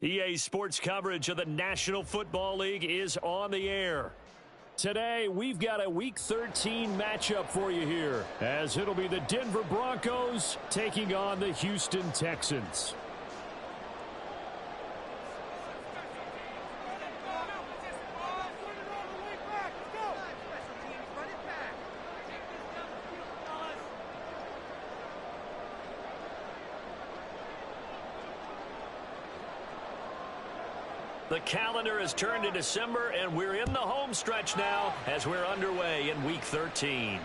EA Sports coverage of the National Football League is on the air. Today, we've got a Week 13 matchup for you here, as it'll be the Denver Broncos taking on the Houston Texans. The calendar has turned to December, and we're in the home stretch now as we're underway in Week 13.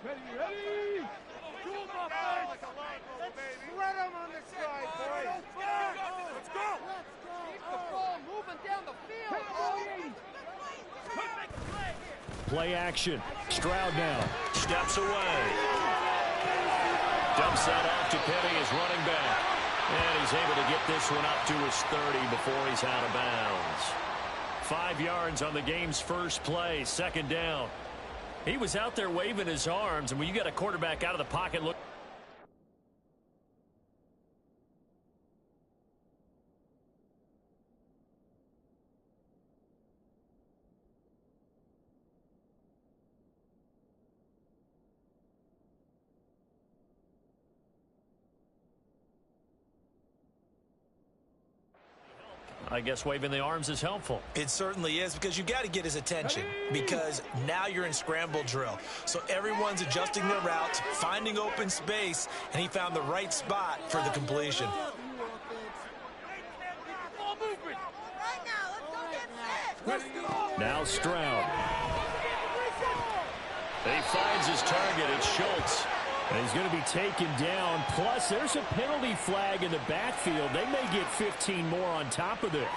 Ready? Do them up, let's spread them on this side, boys. Let's go. Keep the ball moving down the field. Play action. Stroud now. Steps away. Dumps that off to Penny, his running back. And he's able to get this one up to his 30 before he's out of bounds. 5 yards on the game's first play, second down. He was out there waving his arms, and when you got a quarterback out of the pocket, look. I guess waving the arms is helpful. It certainly is, because you got to get his attention, because now you're in scramble drill. So everyone's adjusting their routes, finding open space, and he found the right spot for the completion. Now Stroud. He finds his target. It's Schultz. And he's going to be taken down. Plus, there's a penalty flag in the backfield. They may get 15 more on top of this.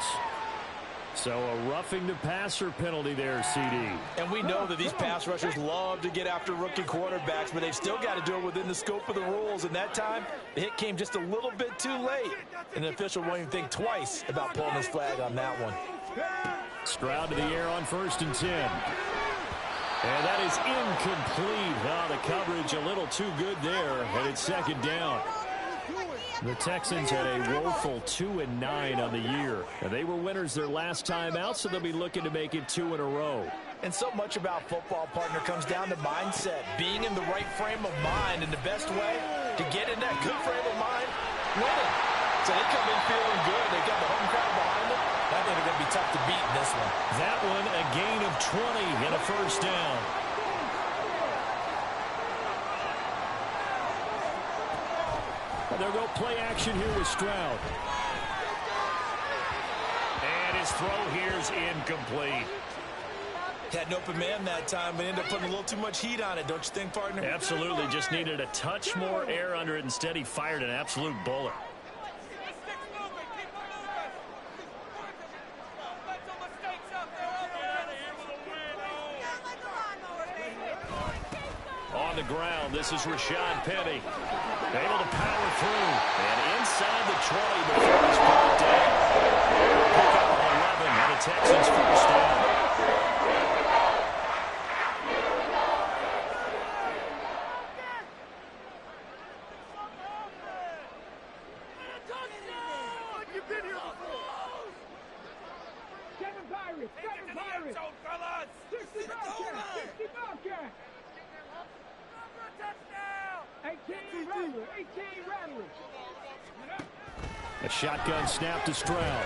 So a roughing the passer penalty there, CD. And we know that these pass rushers love to get after rookie quarterbacks, but they've still got to do it within the scope of the rules. And that time, the hit came just a little bit too late. And the official won't even think twice about pulling his flag on that one. Stroud to the air on 1st and 10. And that is incomplete. Oh, the coverage a little too good there, and it's second down. The Texans had a woeful 2-9 on the year. And they were winners their last time out, so they'll be looking to make it 2 in a row. And so much about football, partner, comes down to mindset. Being in the right frame of mind, and the best way to get in that good frame of mind, winning. So they come in feeling good. They got the home crowd behind them. I think they're going to be tough to beat in this one. That one, a gain of 20 and a first down. And they'll go play action here with Stroud. And his throw here's incomplete. Had an open man that time, but ended up putting a little too much heat on it, don't you think, partner? Absolutely. Just needed a touch more air under it. Instead, he fired an absolute bullet. On the ground, this is Rashad Penny. Able to power through. And inside the 20 before he's brought down. Pick up 11 and the Texans first down. A shotgun snap to Stroud.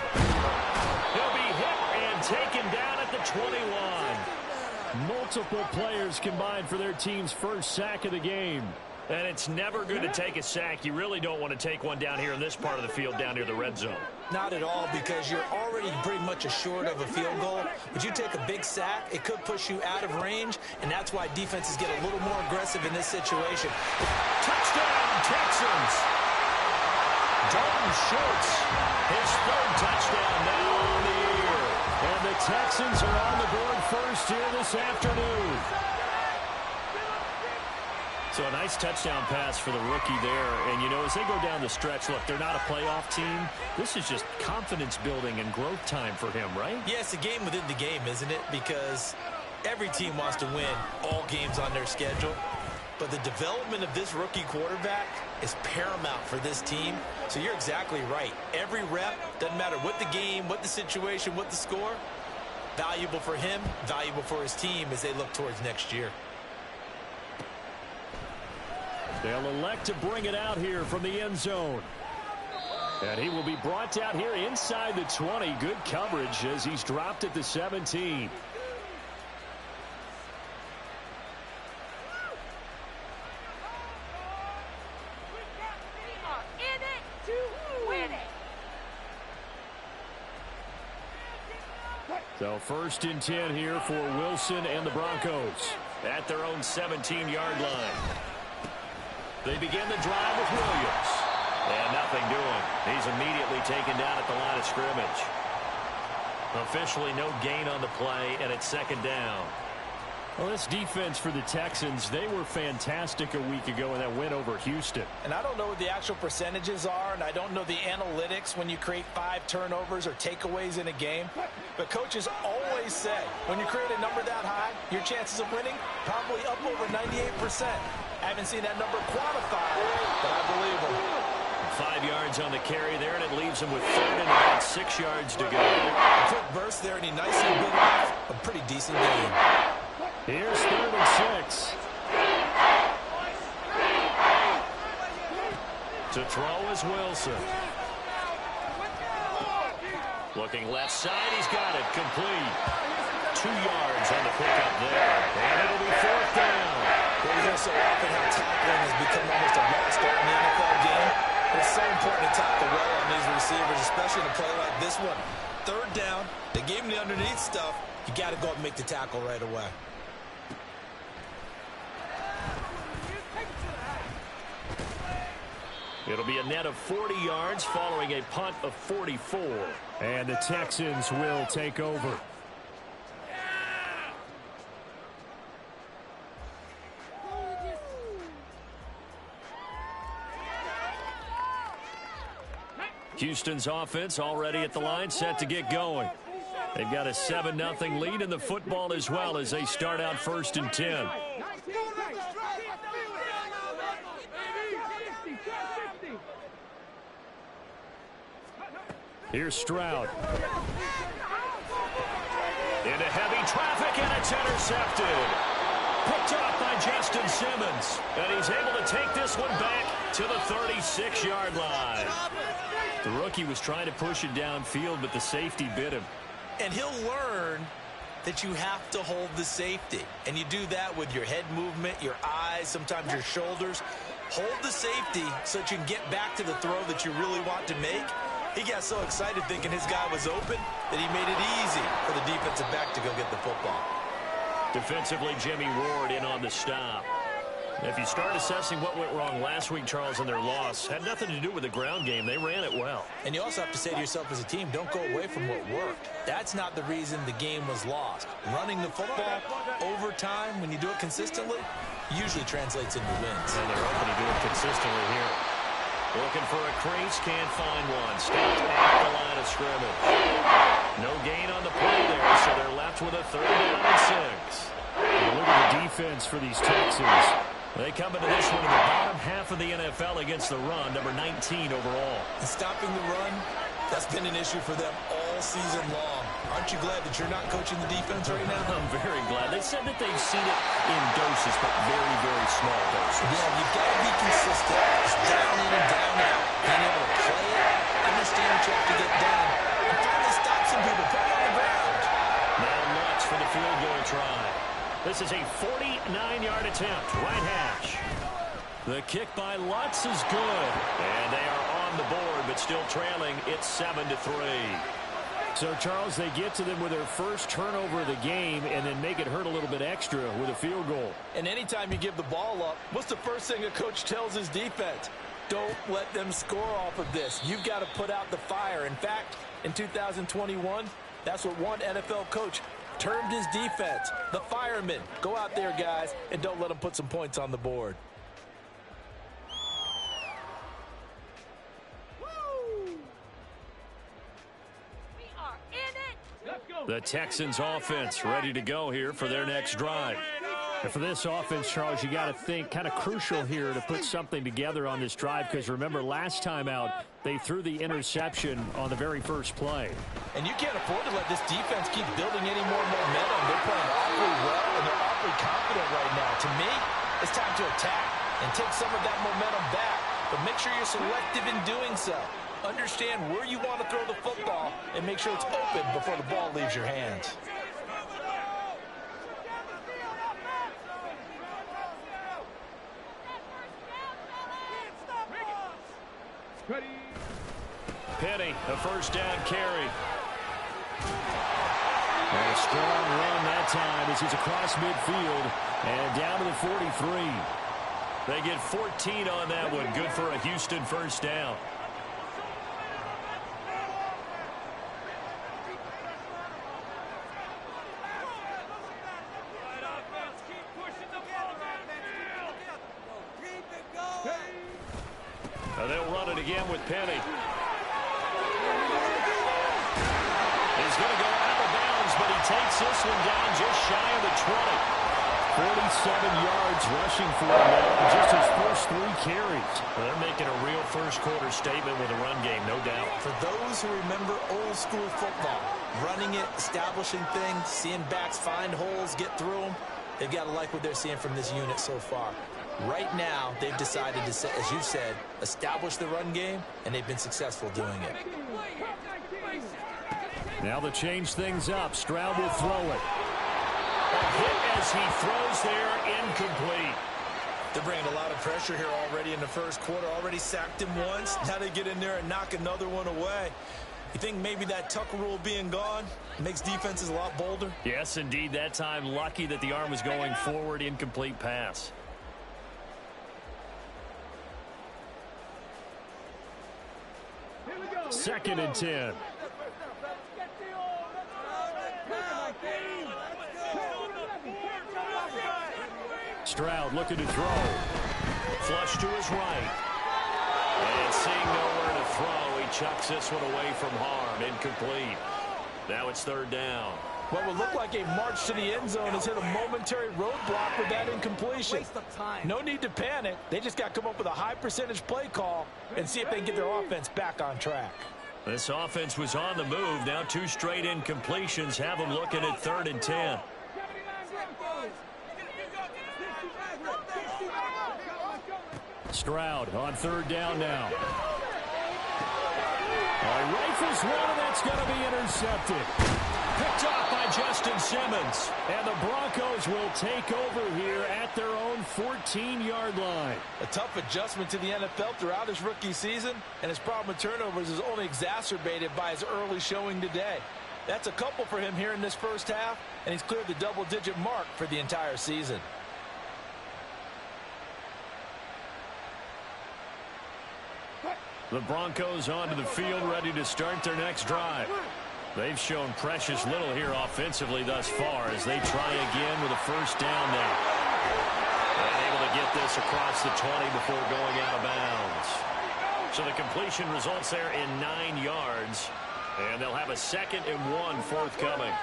He'll be hit and taken down at the 21. Multiple players combined for their team's first sack of the game. And it's never good to take a sack. You really don't want to take one down here in this part of the field, down near the red zone. Not at all, because you're already pretty much assured of a field goal. But you take a big sack, it could push you out of range, and that's why defenses get a little more aggressive in this situation. Touchdown, Texans! Dalton Schultz, his third touchdown now on the year. And the Texans are on the board first here this afternoon. So a nice touchdown pass for the rookie there. And, you know, as they go down the stretch, look, they're not a playoff team. This is just confidence building and growth time for him, right? Yeah, it's a game within the game, isn't it? Because every team wants to win all games on their schedule. But the development of this rookie quarterback is paramount for this team. So you're exactly right. Every rep, doesn't matter what the game, what the situation, what the score, valuable for him, valuable for his team as they look towards next year. They'll elect to bring it out here from the end zone. And he will be brought down here inside the 20. Good coverage as he's dropped at the 17. So 1st and 10 here for Wilson and the Broncos at their own 17-yard line. They begin the drive with Williams. And nothing doing. He's immediately taken down at the line of scrimmage. Officially no gain on the play, and it's 2nd down. Well, this defense for the Texans, they were fantastic a week ago in that win over Houston. And I don't know what the actual percentages are, and I don't know the analytics when you create 5 turnovers or takeaways in a game. But coaches always say, when you create a number that high, your chances of winning probably up over 98%. I haven't seen that number quantified, but I believe them. 5 yards on the carry there, and it leaves him with 3rd and about 6 yards to go. A quick burst there, and he nicely bit off a pretty decent game. Here's 3rd and 6. To throw is Wilson. Looking left side, he's got it complete. 2 yards on the pickup there, and it'll be 4th down. Well, we hear so often how tackling has become almost a must in the NFL game. It's so important to tackle well on these receivers, especially in a play like this one. 3rd down, they gave him the underneath stuff. You got to go up and make the tackle right away. It'll be a net of 40 yards following a punt of 44. And the Texans will take over. Houston's offense already at the line, set to get going. They've got a 7-0 lead in the football as well as they start out 1st and 10. Here's Stroud. Into heavy traffic, and it's intercepted. Picked off by Justin Simmons. And he's able to take this one back to the 36-yard line. The rookie was trying to push it downfield, but the safety bit him. And he'll learn that you have to hold the safety. And you do that with your head movement, your eyes, sometimes your shoulders. Hold the safety so that you can get back to the throw that you really want to make. He got so excited thinking his guy was open that he made it easy for the defensive back to go get the football. Defensively, Jimmy Ward in on the stop. If you start assessing what went wrong last week, Charles, in their loss, had nothing to do with the ground game. They ran it well. And you also have to say to yourself as a team, don't go away from what worked. That's not the reason the game was lost. Running the football over time, when you do it consistently, usually translates into wins. And they're open to do it consistently here. Looking for a crease, can't find one. Stopped at the line of scrimmage. No gain on the play there, so they're left with a 3rd down and 6. And look at the defense for these Texans. They come into this one in the bottom half of the NFL against the run, number 19 overall. And stopping the run, that's been an issue for them all season long. Aren't you glad that you're not coaching the defense right now? I'm very glad. They said that they've seen it in doses, but very, very small doses. Yeah, you've got to be consistent. It's down in and down out. Being able to play it, understand what you have to get done, and finally stop some people, put them on the ground. Now Lutz for the field goal try. This is a 49-yard attempt, right hash. The kick by Lutz is good. And they are on the board, but still trailing. It's 7-3. So, Charles, they get to them with their first turnover of the game and then make it hurt a little bit extra with a field goal. And anytime you give the ball up, what's the first thing a coach tells his defense? Don't let them score off of this. You've got to put out the fire. In fact, in 2021, that's what one NFL coach termed his defense, the firemen. Go out there, guys, and don't let them put some points on the board. The Texans offense ready to go here for their next drive. And for this offense, Charles, you got to think kind of crucial here to put something together on this drive, because remember last time out they threw the interception on the very first play. And you can't afford to let this defense keep building any more momentum. They're playing awfully well and they're awfully confident right now. To me, it's time to attack and take some of that momentum back, but make sure you're selective in doing so. Understand where you want to throw the football and make sure it's open before the ball leaves your hands. Penny, a first down carry. And a strong run that time as he's across midfield and down to the 43. They get 14 on that one. Good for a Houston first down. They'll run it again with Penny. He's going to go out of bounds, but he takes this one down just shy of the 20. 47 yards rushing for him in just his first 3 carries. Well, they're making a real first-quarter statement with a run game, no doubt. For those who remember old-school football, running it, establishing things, seeing backs find holes, get through them, they've got to like what they're seeing from this unit so far. Right now, they've decided to, as you said, establish the run game, and they've been successful doing it. Now to change things up, Stroud will throw it. A hit as he throws there, incomplete. They're bringing a lot of pressure here already in the first quarter. Already sacked him once. Now they get in there and knock another one away. You think maybe that Tucker rule being gone makes defenses a lot bolder? Yes, indeed. That time, lucky that the arm was going forward, incomplete pass. Second and 10. Stroud looking to throw. Flush to his right. And seeing nowhere to throw, he chucks this one away from harm. Incomplete. Now it's third down. What would look like a march to the end zone has hit a momentary roadblock with that incompletion. No need to panic. They just got to come up with a high percentage play call and see if they can get their offense back on track. This offense was on the move. Now 2 straight incompletions have them looking at third and 10. Stroud on third down now. Rifles one, and that's going to be intercepted. Picked off by Justin Simmons. And the Broncos will take over here at their own 14-yard line. A tough adjustment to the NFL throughout his rookie season, and his problem with turnovers is only exacerbated by his early showing today. That's a couple for him here in this first half, and he's cleared the double-digit mark for the entire season. The Broncos onto the field, ready to start their next drive. They've shown precious little here offensively thus far as they try again with a first down now. And able to get this across the 20 before going out of bounds. So the completion results there in 9 yards. And they'll have a 2nd and 1 forthcoming.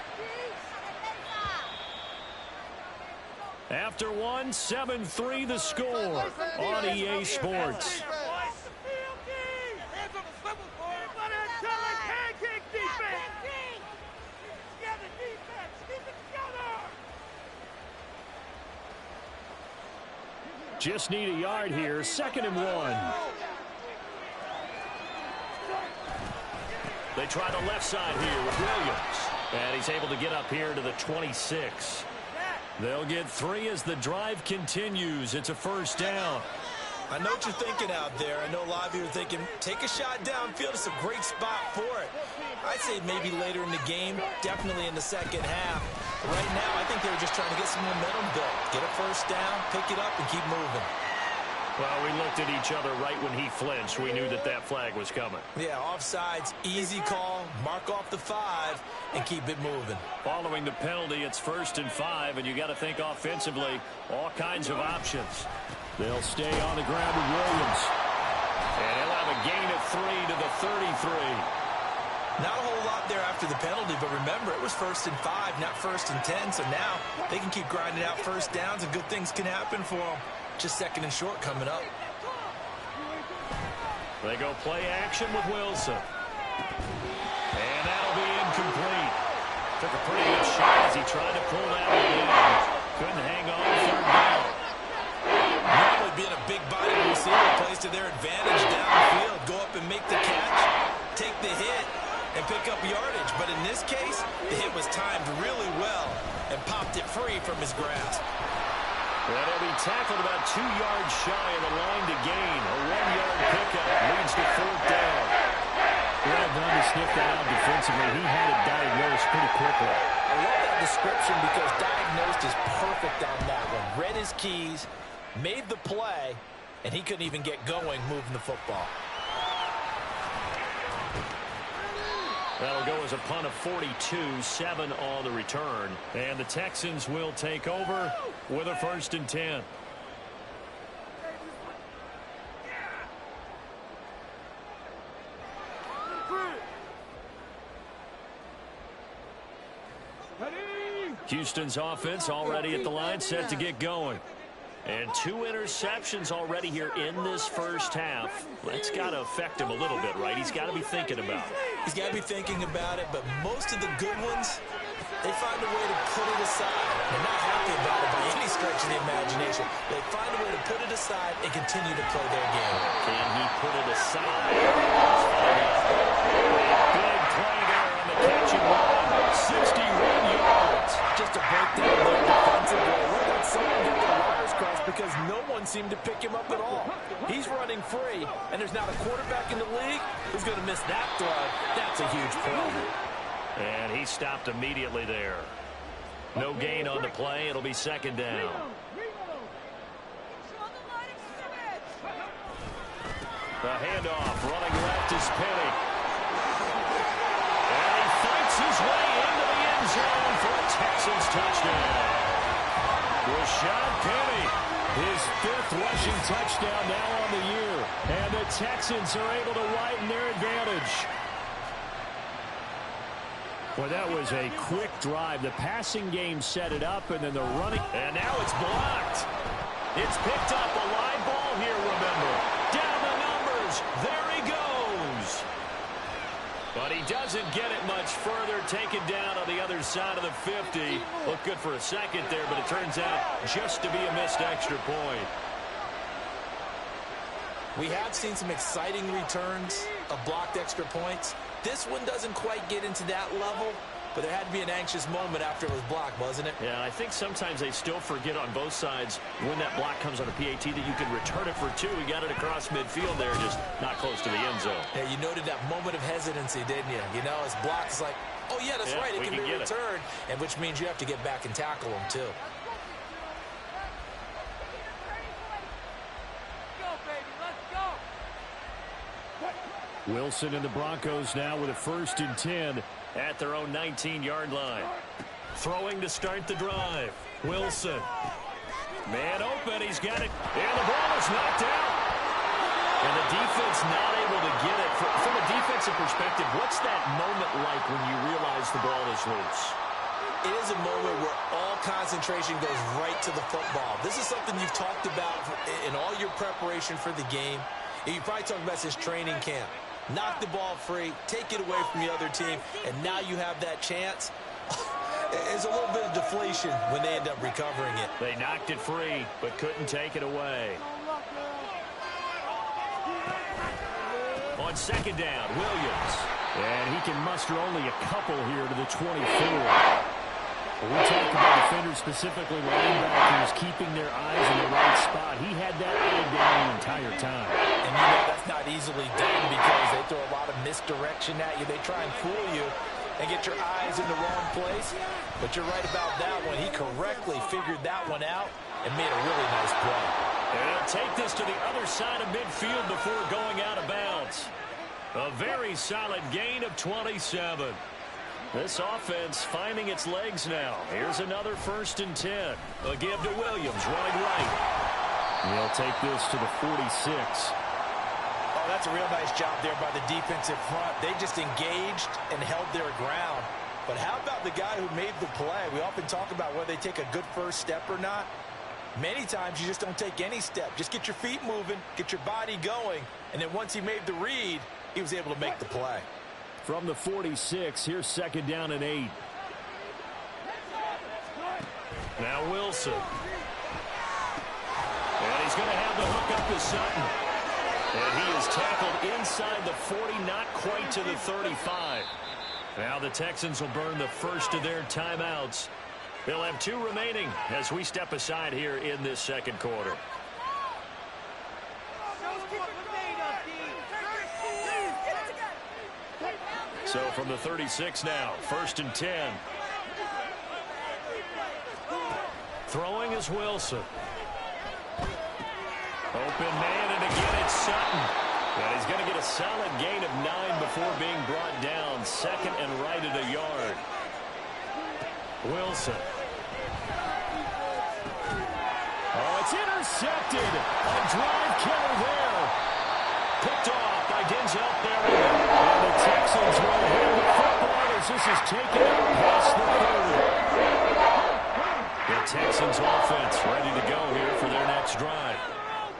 After 1, 7-3 the score on EA Sports. Just need a yard here. 2nd and 1. They try the left side here with Williams. And he's able to get up here to the 26. They'll get 3 as the drive continues. It's a first down. I know what you're thinking out there. I know a lot of you are thinking, take a shot downfield. It's a great spot for it. I'd say maybe later in the game, definitely in the second half. But right now, I think they were just trying to get some momentum built. Get a first down, pick it up, and keep moving. Well, we looked at each other right when he flinched. We knew that that flag was coming. Yeah, offsides, easy call, mark off the 5, and keep it moving. Following the penalty, it's 1st and 5, and you got to think offensively, all kinds of options. They'll stay on the ground with Williams. And he'll have a gain of 3 to the 33. Not a whole lot there after the penalty, but remember, it was was 1st and 5, not 1st and 10. So now they can keep grinding out first downs and good things can happen for them. Just 2nd and short coming up. They go play action with Wilson. And that'll be incomplete. Took a pretty good shot as he tried to pull that one in. Couldn't hang on 3rd down. Normally being a big body receiver plays to their advantage downfield. Go up and make the catch, take the hit, and pick up yardage. But in this case, the hit was timed really well and popped it free from his grasp. And he'll be tackled about 2 yards shy of the line to gain. A 1-yard pickup leads to 4th down. Well done to sniff that out defensively. He had it diagnosed pretty quickly. I love that description because diagnosed is perfect on that one. Read his keys, made the play, and he couldn't even get going moving the football. That'll go as a punt of 42, 7 on the return. And the Texans will take over with a 1st and 10. Houston's offense already at the line, set to get going. And 2 interceptions already here in this first half. That's got to affect him a little bit, right? He's got to be thinking about it. He's got to be thinking about it, but most of the good ones, they find a way to put it aside. They're not happy about it by any stretch of the imagination. They find a way to put it aside and continue to play their game. Can he put it aside? Big play there on the catch and run. 61 yards. Just a breakdown there defensively. Look at someone get their wires crossed because no one seemed to pick him up at all. He's running free, and there's not a quarterback in the league who's going to miss that throw. That's a huge play. And he stopped immediately there. No gain on the play. It'll be 2nd down. The handoff, running left is Penny. And he fights his way into the end zone for a Texans touchdown. Rashad Penny, his 5th rushing touchdown now on the year. And the Texans are able to widen their advantage. Well, that was a quick drive. The passing game set it up, and then the running. And now it's blocked. It's picked up. A live ball here, remember. Down the numbers. There he goes. But he doesn't get it much further. Taken down on the other side of the 50. Looked good for a second there, but it turns out just to be a missed extra point. We have seen some exciting returns of blocked extra points. This one doesn't quite get into that level, but there had to be an anxious moment after it was blocked, wasn't it? Yeah, I think sometimes they still forget on both sides when that block comes on a PAT that you can return it for 2. He got it across midfield there, just not close to the end zone. Yeah, you noted that moment of hesitancy, didn't you? You know, it's blocked. It's like, oh, yeah, that's right. It can be returned, and which means you have to get back and tackle him, too. Wilson and the Broncos now with a 1st and 10 at their own 19-yard line. Throwing to start the drive. Wilson. Man open. He's got it. And the ball is knocked out. And the defense not able to get it. From a defensive perspective, what's that moment like when you realize the ball is loose? It is a moment where all concentration goes right to the football. This is something you've talked about in all your preparation for the game. You probably talked about since training camp. Knock the ball free, take it away from the other team, and now you have that chance. There's a little bit of deflation when they end up recovering it. They knocked it free, but couldn't take it away. On 2nd down, Williams. And he can muster only a couple here to the 24. We talked about defenders, specifically linebackers, keeping their eyes in the right spot. He had that eye down the entire time. And you know that's not easily done because they throw a lot of misdirection at you. They try and fool you and get your eyes in the wrong place. But you're right about that one. He correctly figured that one out and made a really nice play. And he'll take this to the other side of midfield before going out of bounds. A very solid gain of 27. This offense finding its legs now. Here's another 1st and 10. A give to Williams, running right. He'll take this to the 46. Oh, that's a real nice job there by the defensive front. They just engaged and held their ground. But how about the guy who made the play? We often talk about whether they take a good first step or not. Many times you just don't take any step. Just get your feet moving, get your body going, and then once he made the read, he was able to make the play. From the 46, here's 2nd down and 8. Now Wilson. And he's going to have the hook up to Sutton. And he is tackled inside the 40, not quite to the 35. Now the Texans will burn the first of their timeouts. They'll have 2 remaining as we step aside here in this second quarter. So from the 36 now, 1st and 10. Throwing is Wilson. Open man, and again it's Sutton. And he's going to get a solid gain of 9 before being brought down. 2nd and right at a yard. Wilson. Oh, it's intercepted. A drive killer there. Picked off by Denzel Perry. And the Texans will have the football as this is taken out past the 30. The Texans offense ready to go here for their next drive.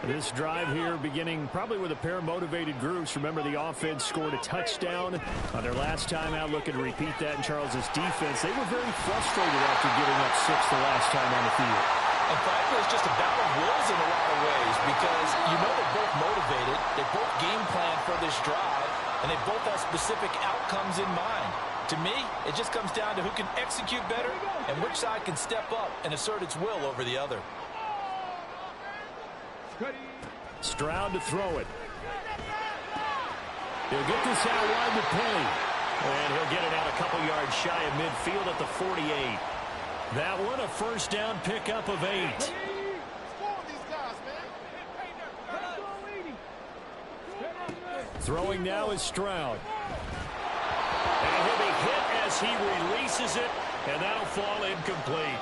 This drive here beginning probably with a pair of motivated groups. Remember, the offense scored a touchdown on their last time out, looking to repeat that in Charles's defense. They were very frustrated after giving up 6 the last time on the field. And frankly, it's just a battle of wills in a lot of ways because you know they're both motivated, they both game plan for this drive, and they both have specific outcomes in mind. To me, it just comes down to who can execute better and which side can step up and assert its will over the other. Stroud to throw it. He'll get this out wide to Penny. And he'll get it out a couple yards shy of midfield at the 48. That one a first down pickup of 8. Throwing now is Stroud. And he'll be hit as he releases it, and that'll fall incomplete.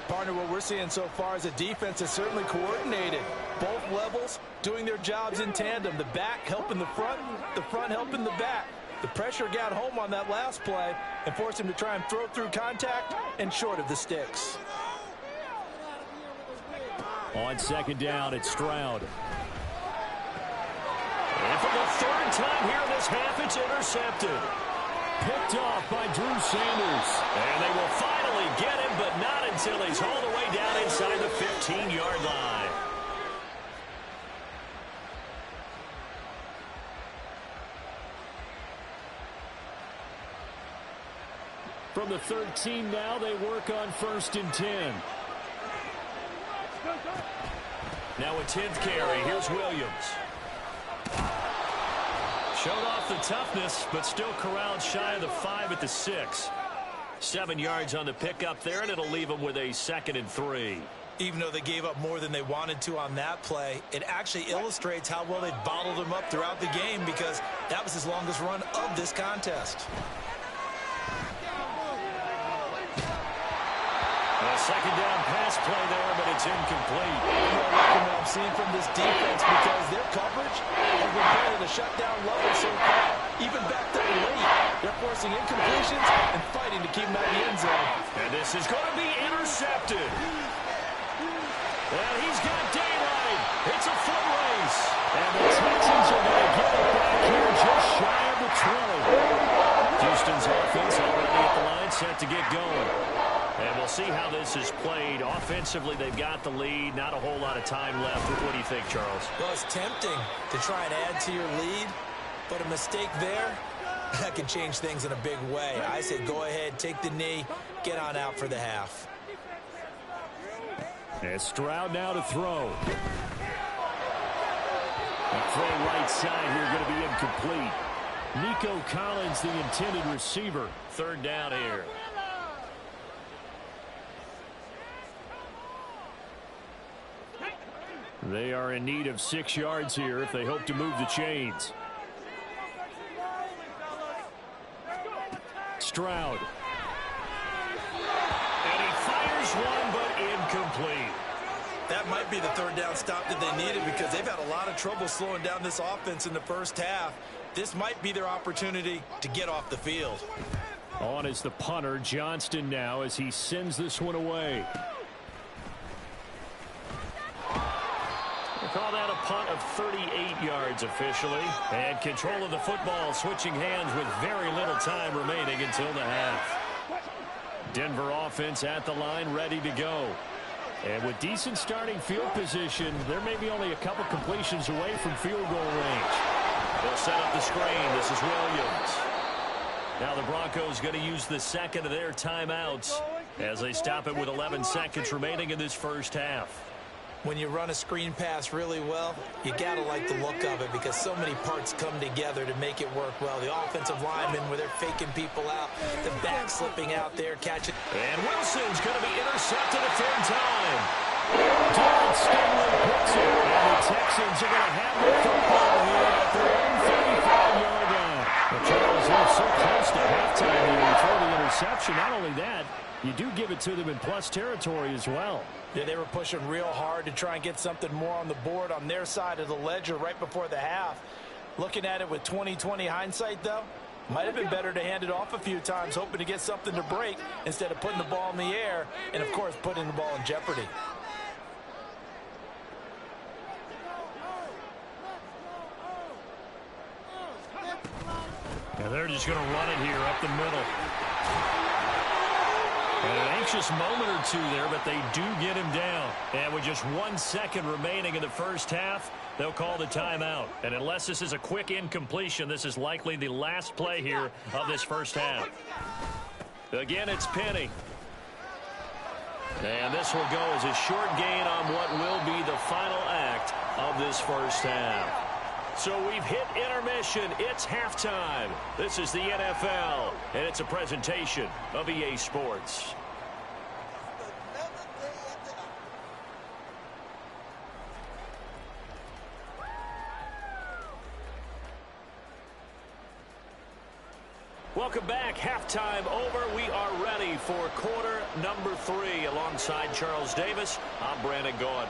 Partner, what we're seeing so far is a defense that's certainly coordinated. Both levels doing their jobs in tandem. The back helping the front helping the back. The pressure got home on that last play and forced him to try and throw through contact and short of the sticks. On 2nd down, it's Stroud. And for the 3rd time here in this half, it's intercepted. Picked off by Drew Sanders. And they will finally get him, but not until he's hauled away down inside the 15-yard line. From the 13 now, they work on 1st and 10. Now a 10th carry. Here's Williams. Showed off the toughness, but still corralled shy of the 5 at the 6. 7 yards on the pickup there, and it'll leave them with a 2nd and 3. Even though they gave up more than they wanted to on that play, it actually illustrates how well they bottled him up throughout the game because that was his longest run of this contest. A 2nd down pass play there, but it's incomplete. I'm not liking what I'm seeing from this defense because their coverage has been playing at a shutdown level so far. Even back there late, they're forcing incompletions and fighting to keep them out of the end zone. And this is going to be intercepted. And he's got daylight. It's a foot race. And the Texans are going to get it back here just shy of the 20. Houston's offense already at the line, set to get going. And we'll see how this is played. Offensively, they've got the lead. Not a whole lot of time left. What do you think, Charles? Well, it's tempting to try and add to your lead, but a mistake there, that can change things in a big way. I say go ahead, take the knee, get on out for the half. And Stroud now to throw. The throw right side here going to be incomplete. Nico Collins, the intended receiver. 3rd down here. They are in need of 6 yards here if they hope to move the chains. Stroud. And he fires one, but incomplete. That might be the 3rd down stop that they needed because they've had a lot of trouble slowing down this offense in the first half. This might be their opportunity to get off the field. On is the punter, Johnston, now as he sends this one away. They call that a punt of 38 yards officially. And control of the football switching hands with very little time remaining until the half. Denver offense at the line, ready to go. And with decent starting field position, there may be only a couple completions away from field goal range. They'll set up the screen. This is Williams. Now the Broncos going to use the second of their timeouts as they stop it with 11 seconds remaining in this first half. When you run a screen pass really well, you got to like the look of it because so many parts come together to make it work well. The offensive linemen, where they're faking people out, the back slipping out there, catching. And Wilson's going to be intercepted a third time. Derek Stingley picks it, and the Texans are going to have the football here at their own 35-yard line. Well, Charles, they're so close to halftime here before the interception. Not only that, you do give it to them in plus territory as well. Yeah, they were pushing real hard to try and get something more on the board on their side of the ledger right before the half. Looking at it with 20/20 hindsight, though, might have been better to hand it off a few times, hoping to get something to break instead of putting the ball in the air and, of course, putting the ball in jeopardy. Yeah, they're just going to run it here up the middle. And an anxious moment or two there, but they do get him down. And with just 1 second remaining in the first half, they'll call the timeout. And unless this is a quick incompletion, this is likely the last play here of this first half. Again, it's Penny. And this will go as a short gain on what will be the final act of this first half. So we've hit intermission. It's halftime. This is the NFL, and it's a presentation of EA Sports. Welcome back. Halftime over. We are ready for quarter number 3. Alongside Charles Davis, I'm Brandon Gaudin.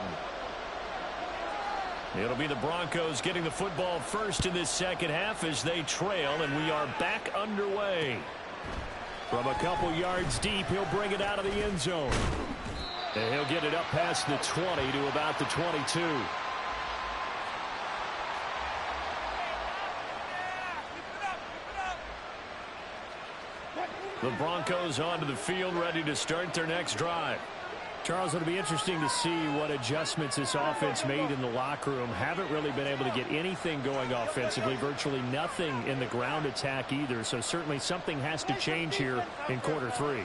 It'll be the Broncos getting the football first in this second half as they trail, and we are back underway. From a couple yards deep, he'll bring it out of the end zone. And he'll get it up past the 20 to about the 22. The Broncos onto the field, ready to start their next drive. Charles, it'll be interesting to see what adjustments this offense made in the locker room. Haven't really been able to get anything going offensively, virtually nothing in the ground attack either. So certainly something has to change here in quarter 3.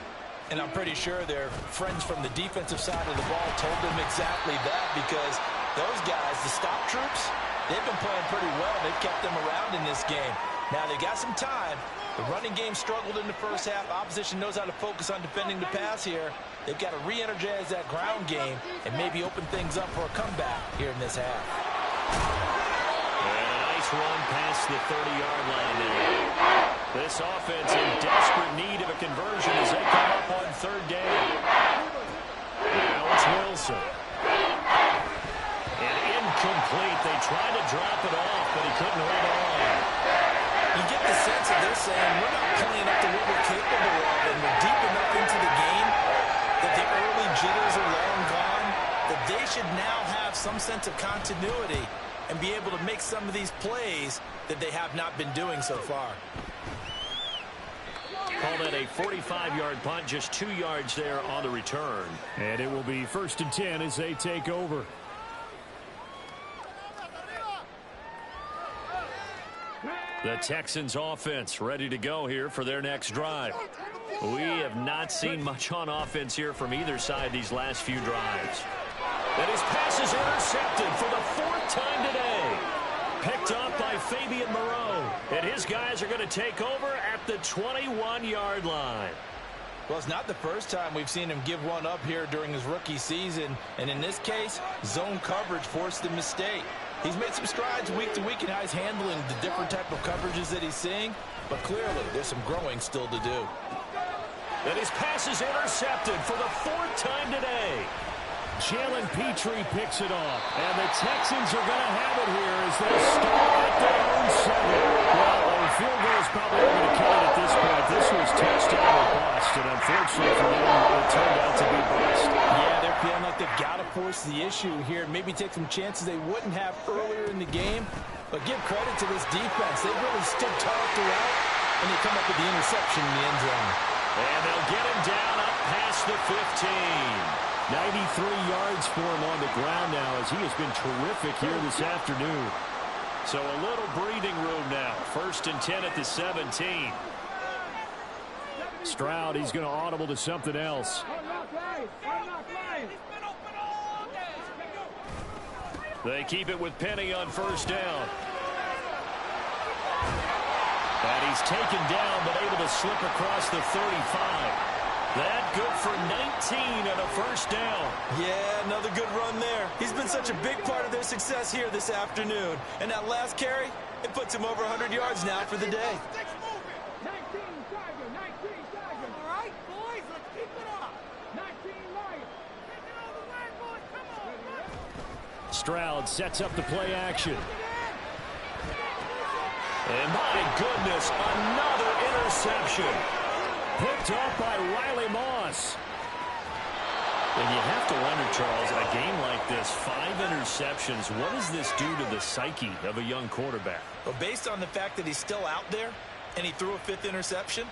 And I'm pretty sure their friends from the defensive side of the ball told them exactly that, because those guys, the stop troops, they've been playing pretty well. They've kept them around in this game. Now they got some time. The running game struggled in the first half. Opposition knows how to focus on defending the pass here. They've got to re-energize that ground game and maybe open things up for a comeback here in this half. And a nice run past the 30-yard line there. This offense in desperate need of a conversion as they come up on third down. Now it's Wilson. And incomplete. They tried to drop it off, but he couldn't hold on. You get the sense that they're saying we're not playing up to what we're capable of, and we're deep enough into the game that the early jitters are long gone, that they should now have some sense of continuity and be able to make some of these plays that they have not been doing so far. Call that a 45-yard punt, just 2 yards there on the return. And it will be 1st and 10 as they take over. The Texans offense ready to go here for their next drive. We have not seen much on offense here from either side these last few drives. And his pass is intercepted for the 4th time today. Picked up by Fabian Moreau. And his guys are going to take over at the 21-yard line. Well, it's not the first time we've seen him give one up here during his rookie season. And in this case, zone coverage forced the mistake. He's made some strides week to week in how he's handling the different type of coverages that he's seeing. But clearly, there's some growing still to do. And his pass is intercepted for the 4th time today. Jalen Petrie picks it off. And the Texans are going to have it here as they start at their own 7. Well, a field goal is probably going to kill it at this point. This was touchdown force the issue here and maybe take some chances they wouldn't have earlier in the game. But give credit to this defense. They've really stood tall throughout, and they come up with the interception in the end zone. And they'll get him down up past the 15. 93 yards for him on the ground now as he has been terrific here this afternoon. So a little breathing room now. 1st and 10 at the 17. Stroud, he's going to audible to something else. They keep it with Penny on 1st down. And he's taken down but able to slip across the 35. That good for 19 and a 1st down. Yeah, another good run there. He's been such a big part of their success here this afternoon. And that last carry, it puts him over 100 yards now for the day. 19 Tiger, 19 Tiger. All right, boys, let's keep it up. 19 Lion. Take it all the way, boys. Come on. Stroud sets up the play action. And my goodness, another interception. Picked off by Riley Moss. And you have to wonder, Charles, in a game like this, 5 interceptions, what does this do to the psyche of a young quarterback? Well, based on the fact that he's still out there and he threw a 5th interception,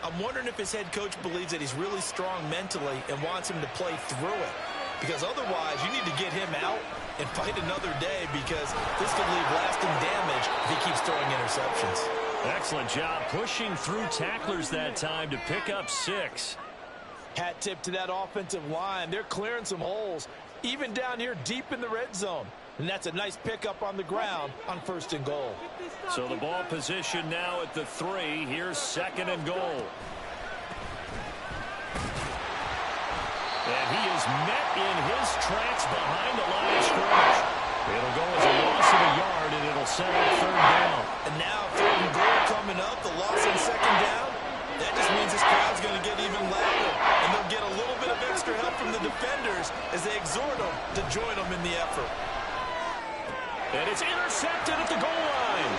I'm wondering if his head coach believes that he's really strong mentally and wants him to play through it. Because otherwise, you need to get him out and fight another day, because this could leave lasting damage if he keeps throwing interceptions. Excellent job pushing through tacklers that time to pick up 6. Hat tip to that offensive line. They're clearing some holes, even down here deep in the red zone. And that's a nice pickup on the ground on 1st and goal. So the ball position now at the 3. Here's 2nd and goal. And he is met in his tracks behind the line of scrimmage. It'll go as a loss of a yard, and it'll set up 3rd down. And now 3rd and goal coming up, the loss on 2nd down. That just means this crowd's going to get even louder. And they'll get a little bit of extra help from the defenders as they exhort them to join them in the effort. And it's intercepted at the goal line.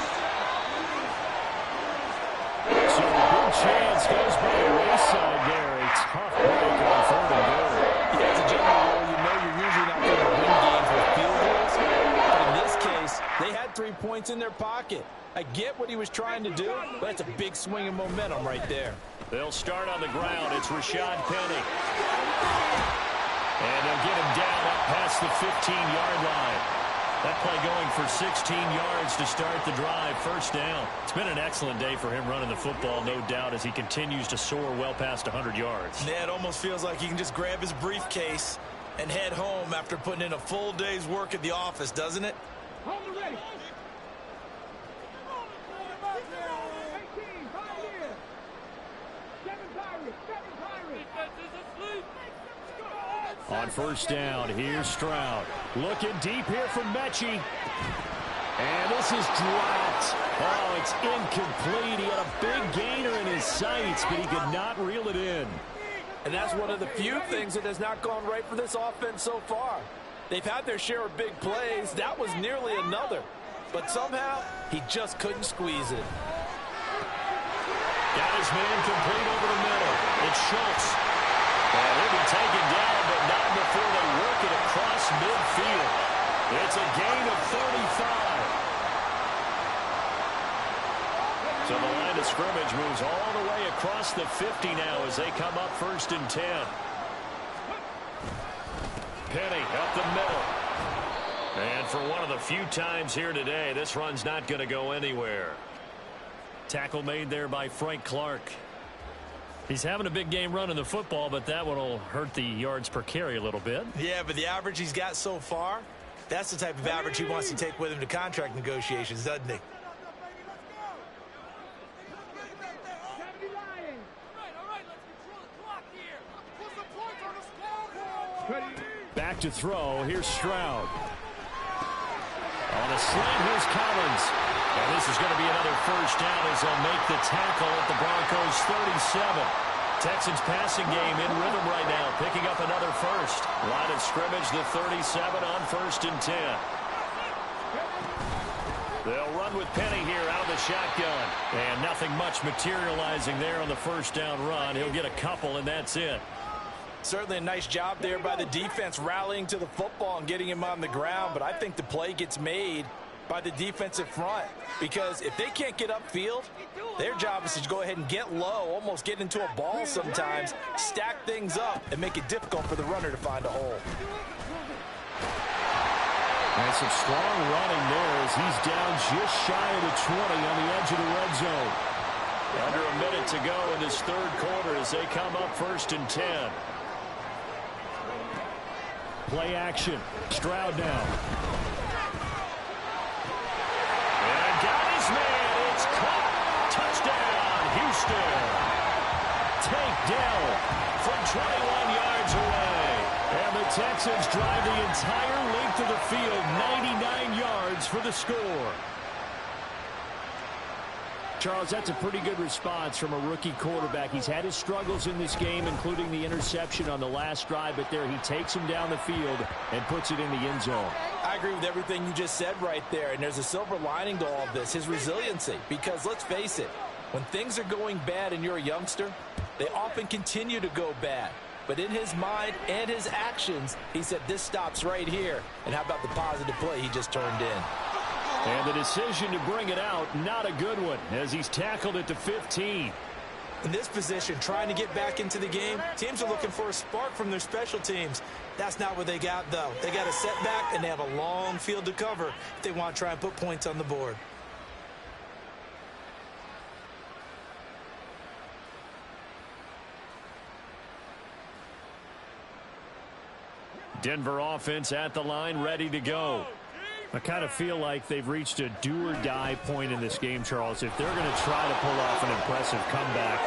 So a good chance goes by the wayside there. A tough break on 3rd and goal. Yeah, as a general rule, you know you're usually not going to win games with field goals. But in this case, they had 3 points in their pocket. I get what he was trying to do, but that's a big swing of momentum right there. They'll start on the ground. It's Rashad Penny. And they'll get him down up past the 15-yard line. That play going for 16 yards to start the drive. 1st down. It's been an excellent day for him running the football, no doubt, as he continues to soar well past 100 yards. Yeah, it almost feels like he can just grab his briefcase and head home after putting in a full day's work at the office, doesn't it? Hold it ready. 18 Pioneer. 7 Pirates. 7 Pirates. On 1st down, here's Stroud. Looking deep here from Mechie. And this is dropped. Oh, it's incomplete. He had a big gainer in his sights, but he could not reel it in. And that's one of the few things that has not gone right for this offense so far. They've had their share of big plays. That was nearly another. But somehow, he just couldn't squeeze it. Got his man complete over the middle. It's Schultz. And he'll be taken down, but not before they work it across midfield. It's a gain of 35. So the line of scrimmage moves all the way across the 50 now as they come up 1st and 10. Penny up the middle. And for one of the few times here today, this run's not going to go anywhere. Tackle made there by Frank Clark. He's having a big game running the football, but that one will hurt the yards per carry a little bit. Yeah, but the average he's got so far, that's the type of average he wants to take with him to contract negotiations, doesn't he? Back to throw. Here's Stroud. On a slant, here's Collins. And this is going to be another 1st down as they'll make the tackle at the Broncos' 37. Texans passing game in rhythm right now, picking up another 1st. Line of scrimmage, the 37 on 1st and 10. They'll run with Penny here out of the shotgun. And nothing much materializing there on the 1st down run. He'll get a couple, and that's it. Certainly a nice job there by the defense rallying to the football and getting him on the ground, but I think the play gets made by the defensive front, because if they can't get upfield, their job is to go ahead and get low, almost get into a ball sometimes, stack things up, and make it difficult for the runner to find a hole. And some strong running there as he's down just shy of the 20 on the edge of the red zone. Under a minute to go in this third quarter as they come up 1st and 10. Play action. Stroud now. And got his man. It's caught. Touchdown, Houston. Tank Dell from 21 yards away. And the Texans drive the entire length of the field, 99 yards for the score. Charles, that's a pretty good response from a rookie quarterback. He's had his struggles in this game, including the interception on the last drive, but there he takes him down the field and puts it in the end zone. I agree with everything you just said right there, and there's a silver lining to all of this, his resiliency, because let's face it, when things are going bad and you're a youngster, they often continue to go bad. But in his mind and his actions, he said, this stops right here. And how about the positive play he just turned in? And the decision to bring it out, not a good one, as he's tackled at the 15. In this position, trying to get back into the game, teams are looking for a spark from their special teams. That's not what they got, though. They got a setback, and they have a long field to cover if they want to try and put points on the board. Denver offense at the line, ready to go. I kind of feel like they've reached a do-or-die point in this game, Charles. If they're going to try to pull off an impressive comeback,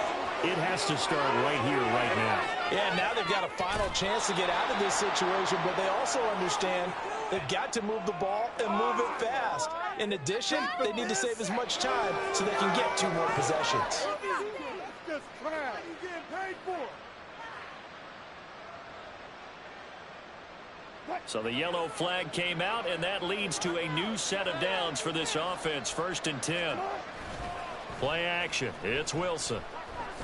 it has to start right here, right now. Yeah, now they've got a final chance to get out of this situation, but they also understand they've got to move the ball and move it fast. In addition, they need to save as much time so they can get 2 more possessions. Just trash. He's getting paid for it. So the yellow flag came out, and that leads to a new set of downs for this offense. 1st and 10. Play action. It's Wilson.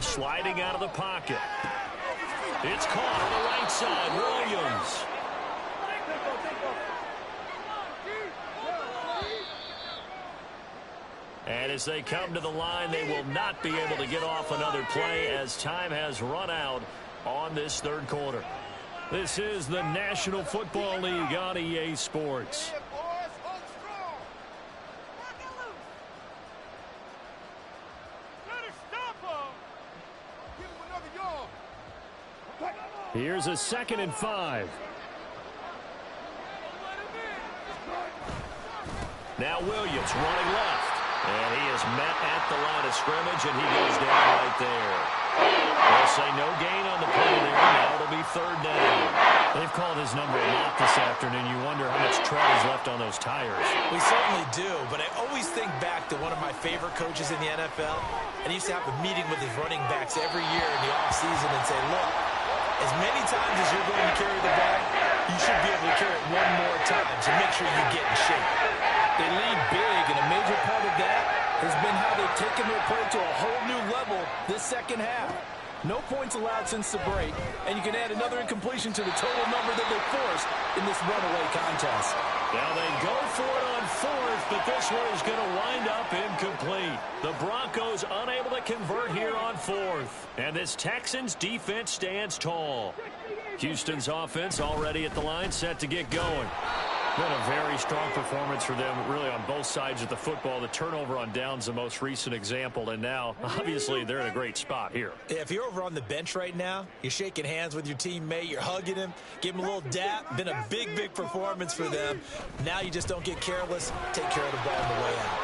Sliding out of the pocket. It's caught on the right side. Williams. And as they come to the line, they will not be able to get off another play as time has run out on this third quarter. This is the National Football League on EA Sports. Here's a 2nd and 5. Now Williams running left. And he is met at the line of scrimmage, and he goes down right there. They'll say no gain on the play there. Now it'll be 3rd down. They've called his number a lot this afternoon. You wonder how much tread is left on those tires. We certainly do, but I always think back to one of my favorite coaches in the NFL, and he used to have a meeting with his running backs every year in the offseason and say, look, as many times as you're going to carry the ball, you should be able to carry it 1 more time, so make sure you get in shape. They lead big, and a major part of that has been how they've taken their play to a whole new level this second half. No points allowed since the break, and you can add another incompletion to the total number that they forced in this runaway contest. Now they go for it on 4th, but this one is going to wind up incomplete. The Broncos unable to convert here on 4th, and this Texans defense stands tall. Houston's offense already at the line, set to get going. Been a very strong performance for them, really, on both sides of the football. The turnover on downs, the most recent example, and now, obviously, they're in a great spot here. Yeah, if you're over on the bench right now, you're shaking hands with your teammate, you're hugging him, give him a little dap. Been a big, big performance for them. Now you just don't get careless. Take care of the ball on the way out.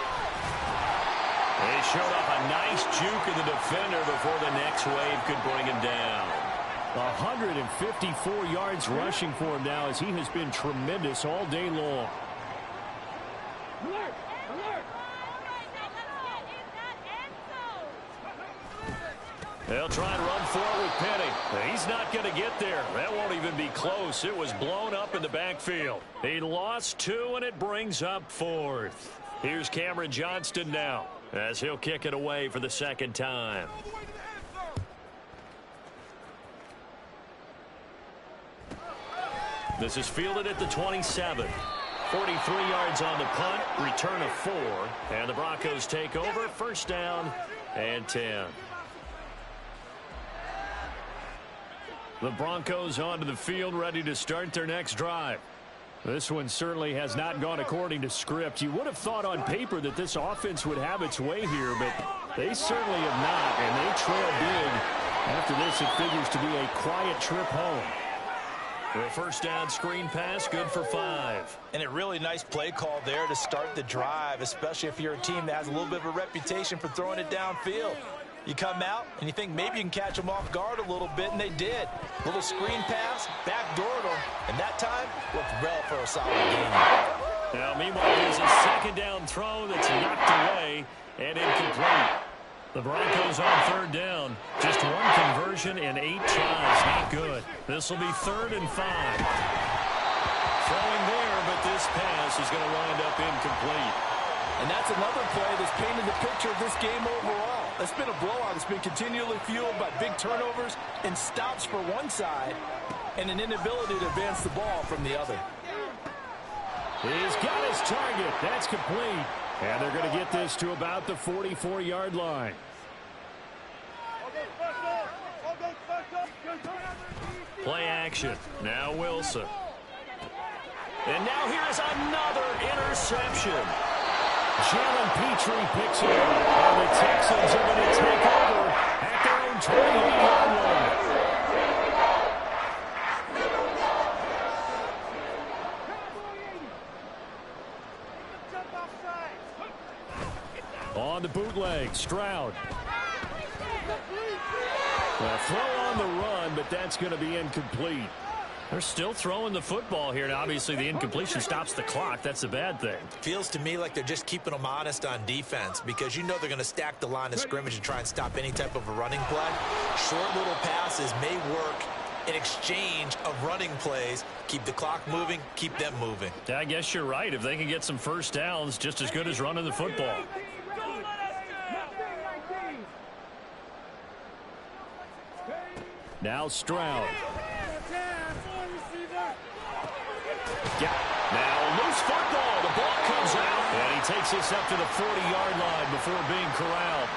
They showed off a nice juke of the defender before the next wave could bring him down. 154 yards rushing for him now as he has been tremendous all day long. They'll try and run for it with Penny. He's not going to get there. That won't even be close. It was blown up in the backfield. He lost 2, and it brings up 4th. Here's Cameron Johnston now as he'll kick it away for the 2nd time. This is fielded at the 27. 43 yards on the punt, return of 4, and the Broncos take over, first down and 10. The Broncos onto the field, ready to start their next drive. This one certainly has not gone according to script. You would have thought on paper that this offense would have its way here, but they certainly have not, and they trail big. After this, it figures to be a quiet trip home. The first down screen pass, good for 5. And a really nice play call there to start the drive, especially if you're a team that has a little bit of a reputation for throwing it downfield. You come out, and you think maybe you can catch them off guard a little bit, and they did. Little screen pass, backdoored them, and that time looked well for a solid game. Now, meanwhile, here's a second down throw that's knocked away and incomplete. The Broncos on third down. Just one conversion in 8 tries. Not good. This will be 3rd and 5. Throwing there, but this pass is going to wind up incomplete. And that's another play that's painted the picture of this game overall. It's been a blowout. It's been continually fueled by big turnovers and stops for one side and an inability to advance the ball from the other. He's got his target. That's complete. And they're going to get this to about the 44-yard line. Play action. Now Wilson. And now here's another interception. Jalen Petrie picks it up. And the Texans are going to take over at their own 28-yard line. On the bootleg, Stroud. Well, throw on the run, but that's going to be incomplete. They're still throwing the football here, and obviously the incompletion stops the clock. That's a bad thing. Feels to me like they're just keeping them honest on defense because you know they're going to stack the line of scrimmage and try and stop any type of a running play. Short little passes may work in exchange of running plays. Keep the clock moving, keep them moving. I guess you're right. If they can get some first downs, just as good as running the football. Now Stroud. Now loose football. The ball comes out. And he takes this up to the 40-yard line before being corralled.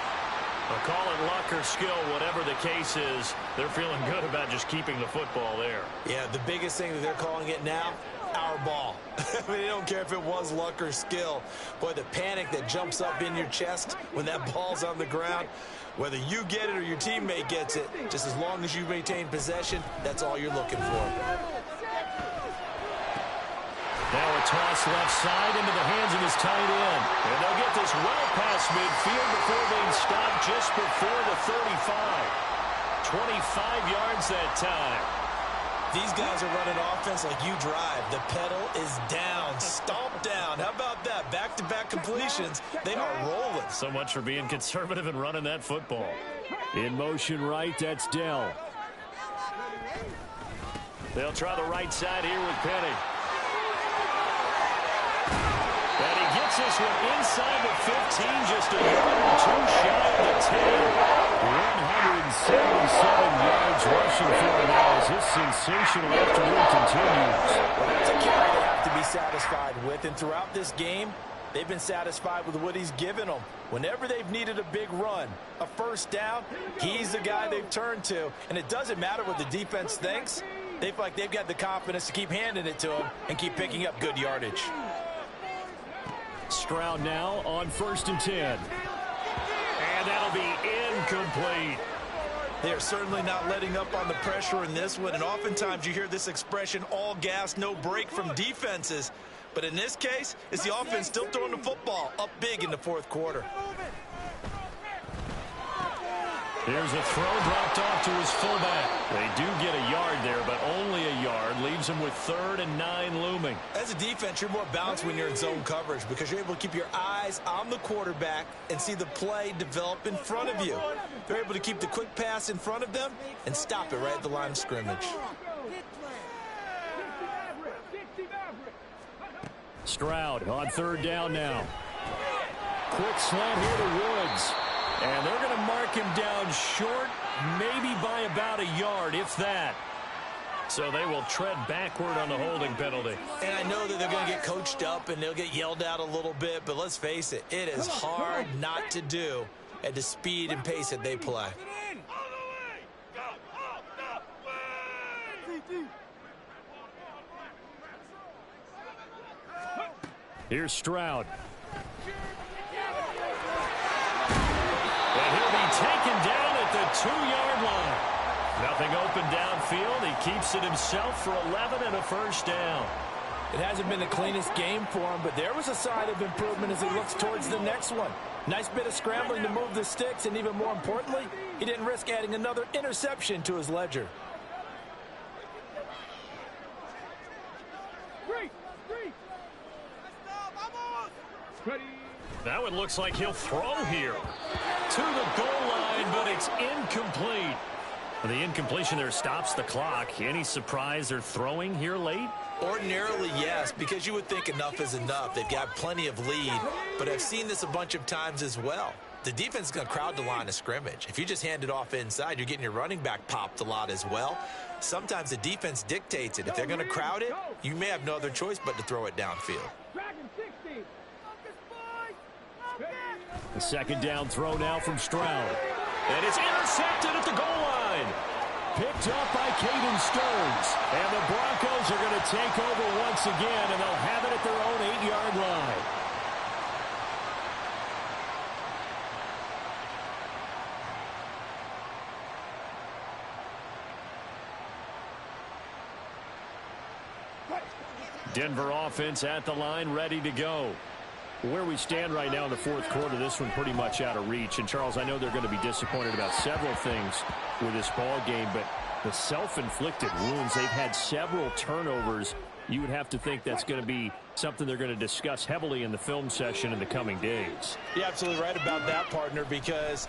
I'll call it luck or skill, whatever the case is. They're feeling good about just keeping the football there. Yeah, the biggest thing that they're calling it now, our ball. I mean, they don't care if it was luck or skill. Boy, the panic that jumps up in your chest when that ball's on the ground, whether you get it or your teammate gets it, just as long as you maintain possession, that's all you're looking for. Now a toss left side into the hands of his tight end. And they'll get this well past midfield before being stopped just before the 35. 25 yards that time. These guys are running offense like you drive. The pedal is down, stomp down. How about that? Back-to-back completions. They are rolling. So much for being conservative and running that football. In motion right, that's Dell. They'll try the right side here with Penny. And he gets this one inside the 15, just a yard or two shy of the 10. 177 yards rushing for him now as this sensational afternoon continues. Well, that's a carry they have to be satisfied with, and throughout this game, they've been satisfied with what he's given them. Whenever they've needed a big run, a first down, he's the guy they've turned to. And it doesn't matter what the defense thinks. They feel like they've got the confidence to keep handing it to him and keep picking up good yardage. Stroud now on 1st and 10. And that'll be incomplete. They are certainly not letting up on the pressure in this one, and oftentimes you hear this expression, all gas, no break from defenses. But in this case, it's the offense still throwing the football up big in the 4th quarter. There's a throw dropped off to his fullback. They do get a yard there, but only a yard. Leaves him with 3rd and 9 looming. As a defense, you're more balanced when you're in zone coverage because you're able to keep your eyes on the quarterback and see the play develop in front of you. They're able to keep the quick pass in front of them and stop it right at the line of scrimmage. Stroud on 3rd down now. Quick slant here to Woods. And they're going to mark him down short, maybe by about a yard, if that. So they will tread backward on the holding penalty. And I know that they're going to get coached up and they'll get yelled at a little bit, but let's face it, it is hard not to do at the speed and pace that they play. Here's Stroud. And he'll be taken down at the 2-yard line. Nothing open downfield. He keeps it himself for 11 and a first down. It hasn't been the cleanest game for him, but there was a sign of improvement as he looks towards the next one. Nice bit of scrambling to move the sticks, and even more importantly, he didn't risk adding another interception to his ledger. Now it looks like he'll throw here to the goal line, but it's incomplete. The incompletion there stops the clock. Any surprise they're throwing here late? Ordinarily, yes, because you would think enough is enough. They've got plenty of lead, but I've seen this a bunch of times as well. The defense is going to crowd the line of scrimmage. If you just hand it off inside, you're getting your running back popped a lot as well. Sometimes the defense dictates it. If they're going to crowd it, you may have no other choice but to throw it downfield. The second down throw now from Stroud. And it's intercepted at the goal line. Picked up by Caden Stones. And the Broncos are going to take over once again, and they'll have it at their own 8-yard line. Denver offense at the line, ready to go. Where we stand right now in the fourth quarter, this one pretty much out of reach. And, Charles, I know they're going to be disappointed about several things with this ball game, but the self-inflicted wounds, they've had several turnovers. You would have to think that's going to be something they're going to discuss heavily in the film session in the coming days. You're absolutely right about that, partner, because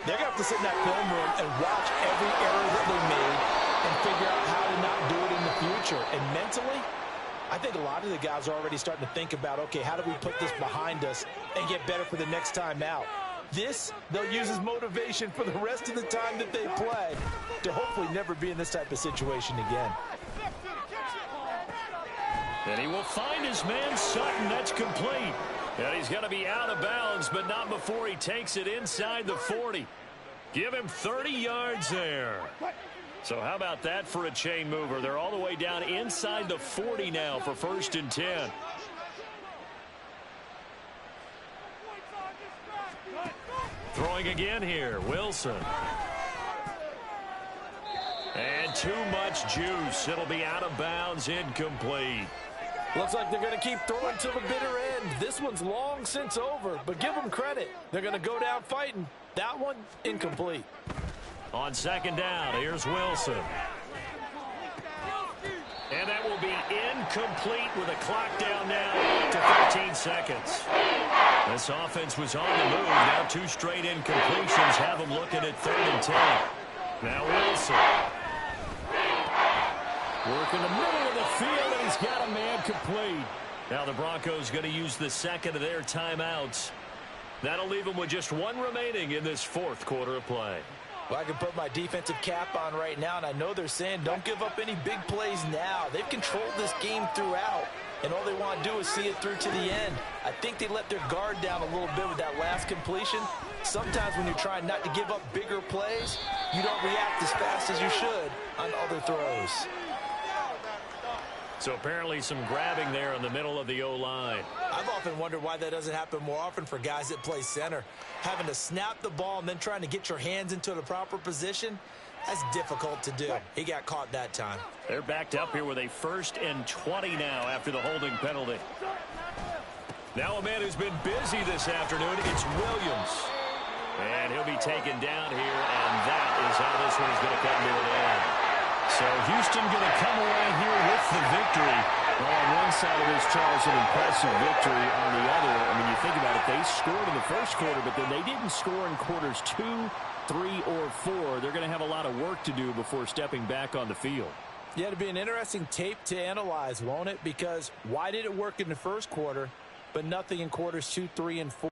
they're going to have to sit in that film room and watch every error that they made and figure out how to not do it in the future. And mentally, I think a lot of the guys are already starting to think about, okay, how do we put this behind us and get better for the next time out? This, they'll use as motivation for the rest of the time that they play to hopefully never be in this type of situation again. And he will find his man Sutton. That's complete. And he's going to be out of bounds, but not before he takes it inside the 40. Give him 30 yards there. So how about that for a chain mover? They're all the way down inside the 40 now for 1st and 10. Throwing again here, Wilson. And too much juice. It'll be out of bounds, incomplete. Looks like they're going to keep throwing to the bitter end. This one's long since over, but give them credit. They're going to go down fighting. That one, incomplete. On second down, here's Wilson. And that will be incomplete with a clock down now to 13 seconds. This offense was on the move. Now 2 straight incompletions have them looking at 3rd and 10. Now Wilson. Work in the middle of the field, and he's got a man complete. Now the Broncos going to use the second of their timeouts. That'll leave them with just 1 remaining in this 4th quarter of play. Well, I can put my defensive cap on right now, and I know they're saying don't give up any big plays now. They've controlled this game throughout, and all they want to do is see it through to the end. I think they let their guard down a little bit with that last completion. Sometimes when you're trying not to give up bigger plays, you don't react as fast as you should on other throws. So apparently some grabbing there in the middle of the O-line. I've often wondered why that doesn't happen more often for guys that play center. Having to snap the ball and then trying to get your hands into the proper position, that's difficult to do. He got caught that time. They're backed up here with a 1st and 20 now after the holding penalty. Now a man who's been busy this afternoon, it's Williams. And he'll be taken down here, and that is how this one is going to come to an end. So Houston going to come away here with the victory. Well, on one side of this, Charles, an impressive victory. On the other, I mean, you think about it, they scored in the first quarter, but then they didn't score in quarters 2, 3, or 4. They're going to have a lot of work to do before stepping back on the field. Yeah, it'll be an interesting tape to analyze, won't it? Because why did it work in the first quarter, but nothing in quarters 2, 3, and 4?